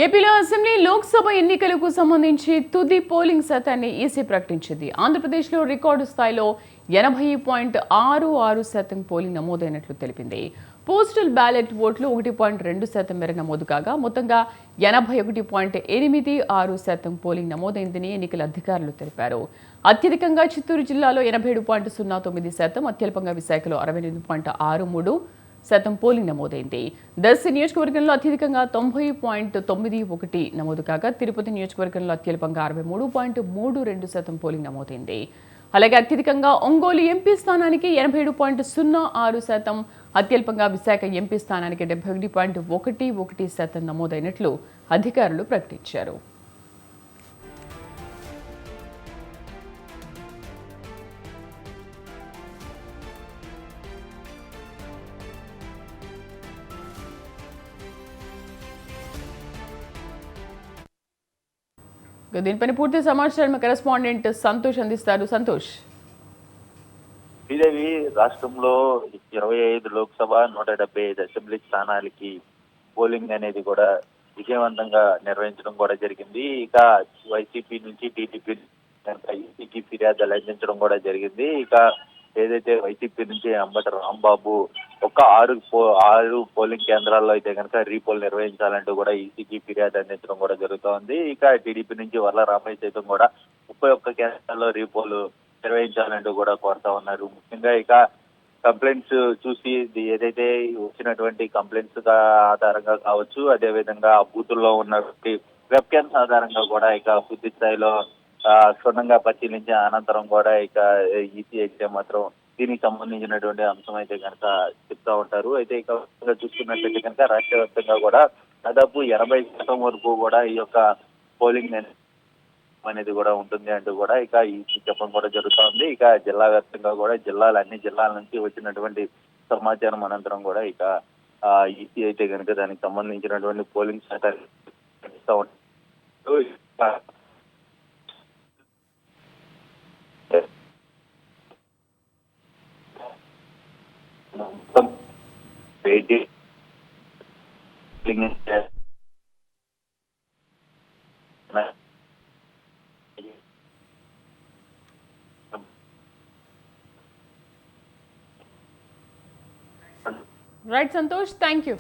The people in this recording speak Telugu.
ఏపీలో అసెంబ్లీ లోక్సభ ఎన్నికలకు సంబంధించి తుది పోలింగ్ శాతాన్ని ఈసీ ప్రకటించింది. ఆంధ్రప్రదేశ్లో రికార్డు స్థాయిలో 80.66% పోలింగ్ నమోదైనట్లు తెలిపింది. పోస్టల్ బ్యాలెట్ ఓట్లు 1.2% మేర నమోదు కాగా మొత్తంగా 81.86% పోలింగ్ నమోదైందని ఎన్నికల అధికారులు తెలిపారు. అత్యధికంగా చిత్తూరు జిల్లాలో 87.09%, అత్యల్పంగా విశాఖలో 68.63% పోలింగ్ నమోదైంది. దర్శి నియోజకవర్గంలో అత్యధికంగా 90.91 నమోదు కాగా తిరుపతి నియోజకవర్గంలో అత్యల్పంగా 63.32% పోలింగ్ నమోదైంది. అలాగే అత్యధికంగా ఒంగోలు ఎంపీ స్థానానికి 87.06%, అత్యల్పంగా విశాఖ ఎంపీ స్థానానికి 71.11% నమోదైనట్లు అధికారులు ప్రకటించారు. దీనిపైన పూర్తి సమాచారం కరెస్పాండెంట్ సంతోష్ అందిస్తారు. సంతోష్. శ్రీదేవి, రాష్ట్రంలో 25 లోక్సభ 175 అసెంబ్లీ స్థానాలకి పోలింగ్ అనేది కూడా విజయవంతంగా నిర్వహించడం కూడా జరిగింది. ఇక వైసీపీ నుంచి టీడీపీ ఈసీకి ఫిర్యాదులు అందించడం కూడా జరిగింది. ఇక ఏదైతే వైసీపీ నుంచి అంబటి రాంబాబు ఒక 6 పోలింగ్ కేంద్రాల్లో అయితే కనుక రీపోల్ నిర్వహించాలంటూ కూడా ఈసీకి ఫిర్యాదు అందించడం కూడా జరుగుతోంది. ఇక టీడీపీ నుంచి వర్ల రామయ్య సైతం కూడా 31 కేంద్రాల్లో రీపోల్ నిర్వహించాలంటూ కూడా కోరుతా ఉన్నారు. ముఖ్యంగా ఇక కంప్లైంట్స్ చూసి ఏదైతే వచ్చినటువంటి కంప్లైంట్స్ ఆధారంగా కావచ్చు, అదేవిధంగా ఆ బూతుల్లో ఉన్నటువంటి వెబ్ క్యామ్స్ ఆధారంగా కూడా ఇక పూర్తి స్థాయిలో క్షుణ్ణంగా పరిశీలించే అనంతరం కూడా ఇక ఈసీ అయితే మాత్రం దీనికి సంబంధించినటువంటి అంశం అయితే కనుక చెప్తా ఉంటారు. అయితే ఇక చూసుకున్నట్లయితే కనుక రాష్ట్ర వ్యాప్తంగా కూడా దాదాపు 80% వరకు కూడా ఈ యొక్క పోలింగ్ అనేది కూడా ఉంటుంది అంటూ కూడా ఇక ఈసీ చెప్పడం కూడా జరుగుతూ ఉంది. ఇక జిల్లా వ్యాప్తంగా కూడా అన్ని జిల్లాల నుంచి వచ్చినటువంటి సమాచారం అనంతరం కూడా ఇక ఈసీ అయితే కనుక దానికి సంబంధించినటువంటి పోలింగ్ శాతాన్ని రైట్ సంతోష్, థ్యాంక్ యూ.